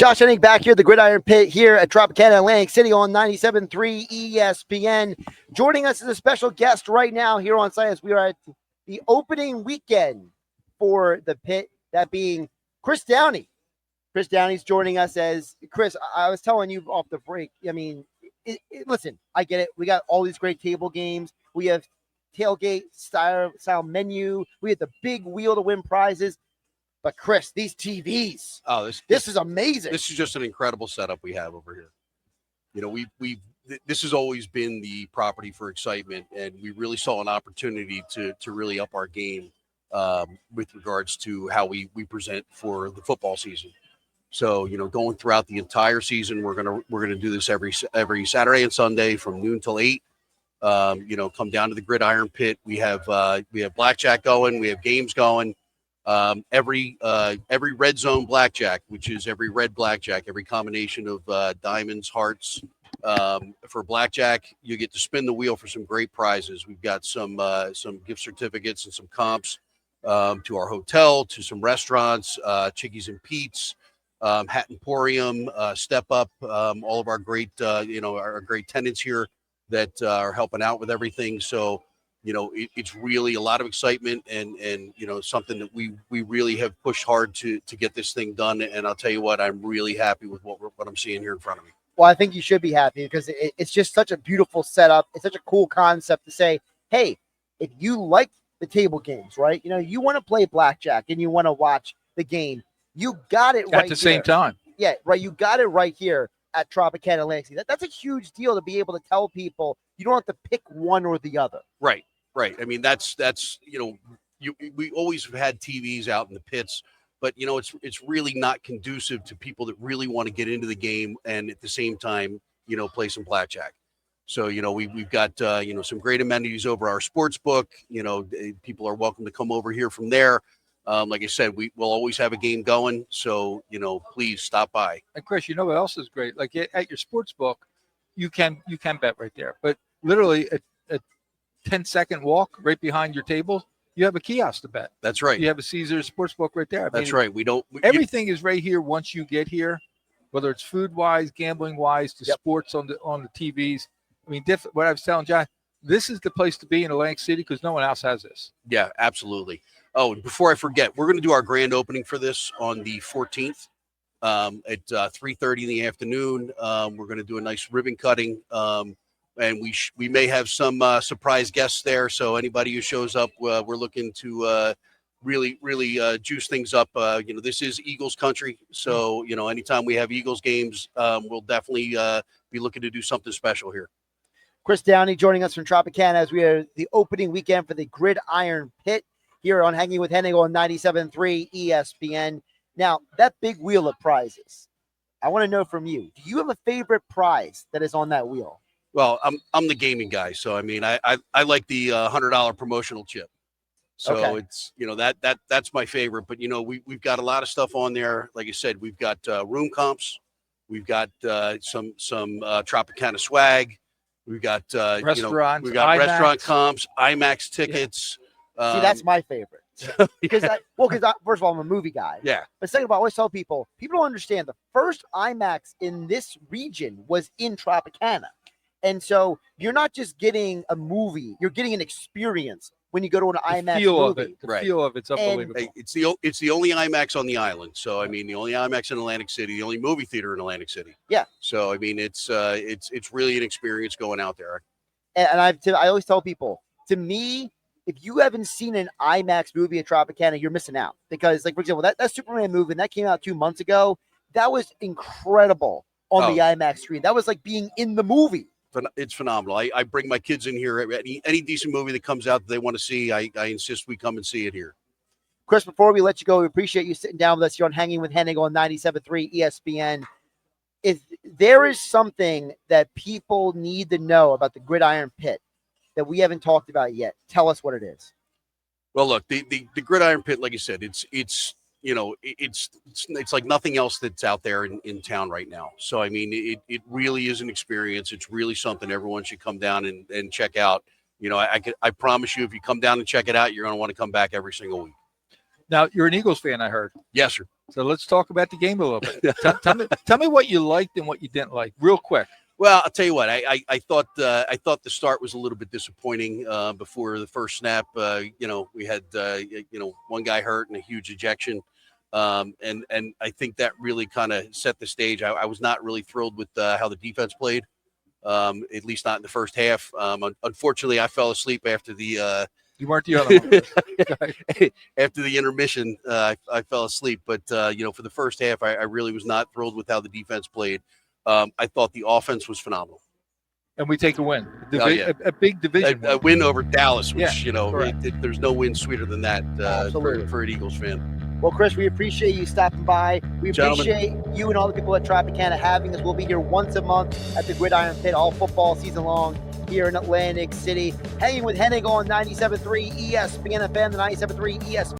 Josh Hennig back here at the Gridiron Pit here at Tropicana Atlantic City on 97.3 ESPN. Joining us as a special guest right now here on site as we are at the opening weekend for the Pit, that being Chris Downey. Chris Downey's joining us as Chris. I was telling you off the break. I mean, listen, I get it. We got all these great table games. We have tailgate style menu. We have the big wheel to win prizes. But Chris, these TVs. Oh, this is amazing. This is just an incredible setup we have over here. You know, this has always been the property for excitement, and we really saw an opportunity to really up our game with regards to how we present for the football season. So, you know, going throughout the entire season, we're gonna do this every Saturday and Sunday from noon till 8. You know, come down to the Gridiron Pit. We have blackjack going. We have games going. Every red zone blackjack, which is every red blackjack, every combination of diamonds, hearts. For blackjack, you get to spin the wheel for some great prizes. We've got some gift certificates and some comps to our hotel, to some restaurants, Chickies and Pete's, Hat Emporium, Step Up, all of our great our great tenants here that are helping out with everything. So, you know, it's really a lot of excitement and you know, something that we really have pushed hard to get this thing done. And I'll tell you what, I'm really happy with what I'm seeing here in front of me. Well, I think you should be happy because it's just such a beautiful setup. It's such a cool concept to say, hey, if you like the table games, right? You know, you want to play blackjack and you want to watch the game, you got it right at the same time. Yeah, right. You got it right here at Tropicana Atlantic City. That's a huge deal to be able to tell people you don't have to pick one or the other. Right. I mean, that's you know, we always have had TVs out in the pits, but you know, it's really not conducive to people that really want to get into the game and at the same time, you know, play some blackjack. So, you know, we've got you know, some great amenities over our sports book. You know, people are welcome to come over here from there. Like I said, we will always have a game going. So, you know, please stop by. And Chris, you know what else is great? Like at your sports book, you can bet right there. But literally a 10-second walk right behind your table, you have a kiosk to bet. That's right. You have a Caesars Sportsbook right there. That's right. Everything is right here once you get here, whether it's food wise, gambling wise, to sports on the TVs. I mean, what I was telling John, this is the place to be in Atlantic City because no one else has this. Yeah, absolutely. Oh, and before I forget, we're going to do our grand opening for this on the 14th at 3:30 in the afternoon. We're going to do a nice ribbon cutting. And we may have some surprise guests there. So anybody who shows up, we're looking to really juice things up. You know, this is Eagles country. So, you know, anytime we have Eagles games, we'll definitely be looking to do something special here. Chris Downey joining us from Tropicana as we are the opening weekend for the Gridiron Pit here on Hanging with Hennig on 97.3 ESPN. Now, that big wheel of prizes, I want to know from you, do you have a favorite prize that is on that wheel? Well, I'm the gaming guy, so I mean, I like the $100 promotional chip. So It's, you know, that's my favorite. But you know, we've got a lot of stuff on there. Like I said, we've got room comps, we've got some Tropicana swag, we've got restaurants, we've got IMAX. Restaurant comps, IMAX tickets. Yeah. See, that's my favorite. Because first of all, I'm a movie guy. Yeah. But second of all, I always tell people don't understand the first IMAX in this region was in Tropicana. And so you're not just getting a movie, you're getting an experience when you go to an IMAX movie. The feel of it's unbelievable. It's the only IMAX on the island. So I mean, the only IMAX in Atlantic City, the only movie theater in Atlantic City. Yeah. So I mean, it's really an experience going out there. And I always tell people, to me, if you haven't seen an IMAX movie at Tropicana, you're missing out. Because, like, for example, that Superman movie, and that came out 2 months ago, that was incredible on the IMAX screen. That was like being in the movie. It's phenomenal. I bring my kids in here. Any decent movie that comes out that they want to see, I insist we come and see it here. Chris, before we let you go, we appreciate you sitting down with us here on Hanging with Hennig on 97.3 ESPN. If there is something that people need to know about the Gridiron Pit that we haven't talked about yet, tell us what it is. Well, look, the Gridiron Pit, like you said, it's you know, it's like nothing else that's out there in town right now. So, I mean, it really is an experience. It's really something everyone should come down and check out. You know, I promise you, if you come down and check it out, you're going to want to come back every single week. Now, you're an Eagles fan, I heard. Yes, sir. So let's talk about the game a little bit. Tell me what you liked and what you didn't like, real quick. Well, I'll tell you what. I thought the start was a little bit disappointing before the first snap. We had one guy hurt and a huge ejection, and I think that really kind of set the stage. I was not really thrilled with how the defense played, at least not in the first half. Unfortunately, I fell asleep after the. You weren't the other one. After the intermission, I fell asleep. But for the first half, I really was not thrilled with how the defense played. I thought the offense was phenomenal. And we take a win. A big division a win over Dallas, which, correct. there's no win sweeter than that for an Eagles fan. Well, Chris, we appreciate you stopping by. We appreciate you and all the people at Tropicana having us. We'll be here once a month at the Gridiron Pit all football season long here in Atlantic City. Hanging with Hennig on 97.3 ESPN FM, the 97.3 ESPN.